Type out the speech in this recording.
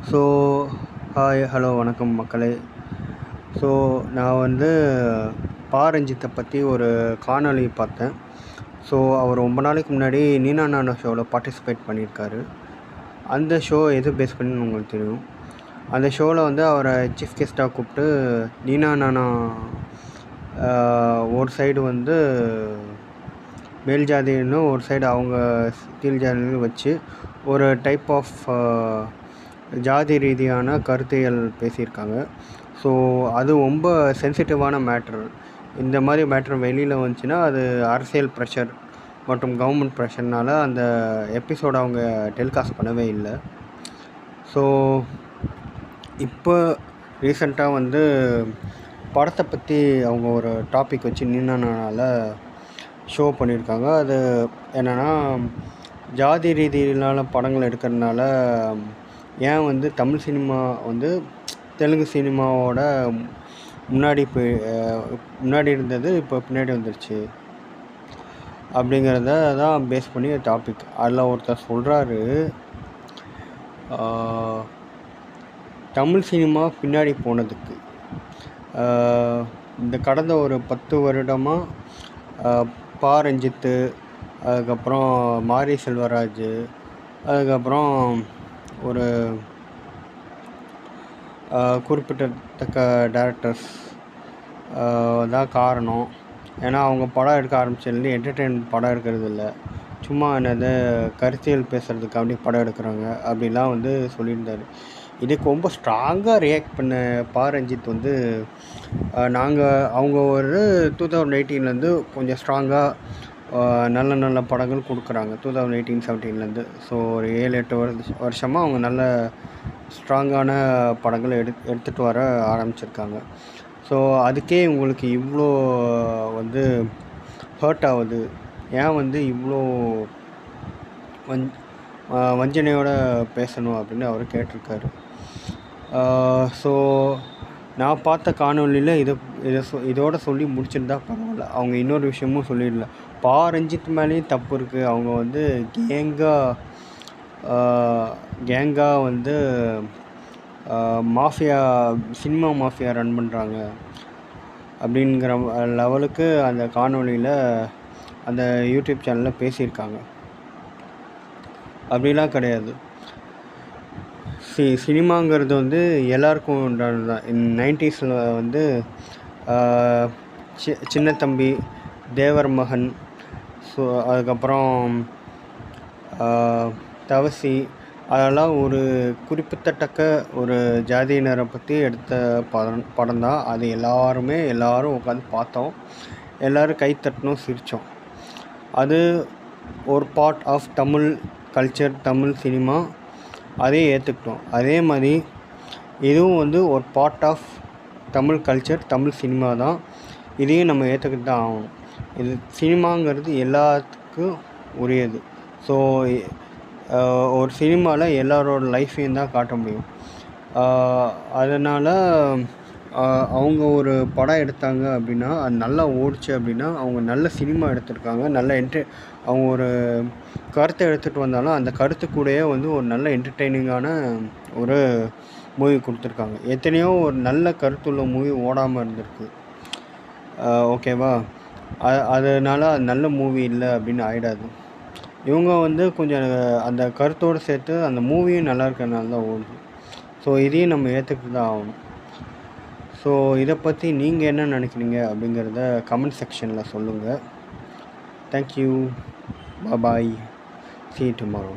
So hi hello வணக்கம் மக்களே. So நான் வந்து ரஞ்சித்தை பற்றி ஒரு காணொளி பார்த்தேன். ஸோ அவர் ரொம்ப நாளைக்கு முன்னாடி நீனா நானா ஷோவில் பார்ட்டிசிபேட் பண்ணியிருக்காரு. அந்த ஷோ எது பேஸ் பண்ணி உங்களுக்கு தெரியும். அந்த ஷோவில் வந்து அவரை சீஃப் கெஸ்ட்டாக கூப்பிட்டு நீனா நானா ஒரு சைடு வந்து மேல் ஜாதின்னு ஒரு சைடு அவங்க கீழ் ஜாதின்னு வச்சு ஒரு டைப் ஆஃப் ஜாதி ரீதியான கருத்தியல் பேசியிருக்காங்க. ஸோ அது ரொம்ப சென்சிட்டிவான மேட்ரு. இந்த மாதிரி மேட்ரு வெளியில் வந்துச்சுன்னா அது அரசியல் ப்ரெஷர் மற்றும் கவர்மெண்ட் ப்ரெஷர்னால் அந்த எபிசோடு அவங்க டெலிகாஸ்ட் பண்ணவே இல்லை. ஸோ இப்போ ரீசெண்டாக வந்து படத்தை பற்றி அவங்க ஒரு டாபிக் வச்சு நீனானால ஷோ பண்ணியிருக்காங்க. அது என்னென்னா, ஜாதி ரீதியிலான படங்கள் எடுக்கிறதுனால ஏன் வந்து தமிழ் சினிமா வந்து தெலுங்கு சினிமாவோட முன்னாடி இருந்தது இப்போ பின்னாடி வந்துருச்சு அப்படிங்கிறத தான் பேஸ் பண்ணி டாபிக். அதில் ஒருத்தர் சொல்கிறாரு, தமிழ் சினிமா பின்னாடி போனதுக்கு இந்த கடந்த ஒரு 10 வருடமாக ரஞ்சித்து, அதுக்கப்புறம் மாரி செல்வராஜ், அதுக்கப்புறம் ஒரு குறிப்பிடத்தக்க டேரக்டர்ஸ் தான் காரணம். ஏன்னா அவங்க படம் எடுக்க ஆரம்பிச்சதுலேருந்து என்டர்டெயின்மெண்ட் படம் எடுக்கிறது இல்லை, சும்மா என்னது கருத்தியல் பேசுகிறதுக்கு அப்படி படம் எடுக்கிறாங்க அப்படிலாம் வந்து சொல்லியிருந்தார். இதுக்கு ரொம்ப ஸ்ட்ராங்காக ரியாக்ட் பண்ண ரஞ்சித் வந்து அவங்க ஒரு 2018 கொஞ்சம் ஸ்ட்ராங்காக நல்ல நல்ல படங்கள் கொடுக்குறாங்க. 2018-17 ஸோ ஒரு 7-8 வருஷமாக அவங்க நல்ல ஸ்ட்ராங்கான படங்கள் எடுத்துகிட்டு வர ஆரம்பிச்சிருக்காங்க. ஸோ அதுக்கே உங்களுக்கு இவ்வளோ வந்து ஹர்ட் ஆகுது, ஏன் வந்து இவ்வளோ வஞ்சனையோடு பேசணும் அப்படின்னு அவர் கேட்டிருக்காரு. ஸோ நான் பார்த்த காணொலியில் இதோட சொல்லி முடிச்சிருந்தா பரவாயில்ல. அவங்க இன்னொரு விஷயமும் சொல்லிடல. ரஞ்சித் மேலேயும் தப்பு இருக்குது. அவங்க வந்து கேங்காக வந்து மாஃபியா, சினிமா மாஃபியா ரன் பண்ணுறாங்க அப்படிங்கிற லெவலுக்கு அந்த காணொலியில் அந்த யூடியூப் சேனலில் பேசியிருக்காங்க. அப்படிலாம் கிடையாது. சினிமாங்கிறது வந்து எல்லாருக்கும் உண்டானது தான். 90s வந்து சின்ன தம்பி, தேவர் மகன், ஸோ அதுக்கப்புறம் தவசி, அதெல்லாம் ஒரு குறிப்பிடத்தக்க ஒரு ஜாதியினரை பற்றி எடுத்த படம் தான் அது. எல்லோரும் உட்காந்து பார்த்தோம், எல்லோரும் கை தட்டணும், சிரித்தோம். அது ஒரு part of Tamil culture, Tamil cinema, அதே ஏற்றுக்கிட்டோம். அதே மாதிரி இதுவும் வந்து ஒரு part of Tamil culture, Tamil cinema தான். இதையும் நம்ம ஏற்றுக்கிட்டு தான் ஆகணும். இது சினிமாங்கிறது எல்லாத்துக்கும் உரியது. ஸோ ஒரு சினிமாவில் எல்லாரோட லைஃப்பையும் தான் காட்ட முடியும். அதனால் அவங்க ஒரு படம் எடுத்தாங்க அப்படின்னா, அது நல்லா ஓடிச்சு அப்படின்னா, அவங்க நல்ல சினிமா எடுத்திருக்காங்க. அவங்க ஒரு கருத்தை எடுத்துகிட்டு வந்தாலும் அந்த கருத்து கூடயே வந்து ஒரு நல்ல என்டர்டெய்னிங்கான ஒரு மூவி கொடுத்துருக்காங்க. எத்தனையோ ஒரு நல்ல கருத்துள்ள மூவி ஓடாமல் இருந்திருக்கு. ஓகேவா? அதனால் அது நல்ல மூவி இல்லை அப்படின்னு ஆகிடாது. இவங்க வந்து கொஞ்சம் அந்த கருத்தோடு சேர்த்து அந்த மூவியும் நல்லா இருக்கிறதுனால தான் ஓடுது. ஸோ இதையும் நம்ம ஏற்றுக்கிட்டு தான் ஆகணும். ஸோ இதை பற்றி நீங்கள் என்ன நினைக்கிறீங்க அப்படிங்கிறத கமெண்ட் செக்ஷனில் சொல்லுங்கள். Thank you. Bye. See you tomorrow.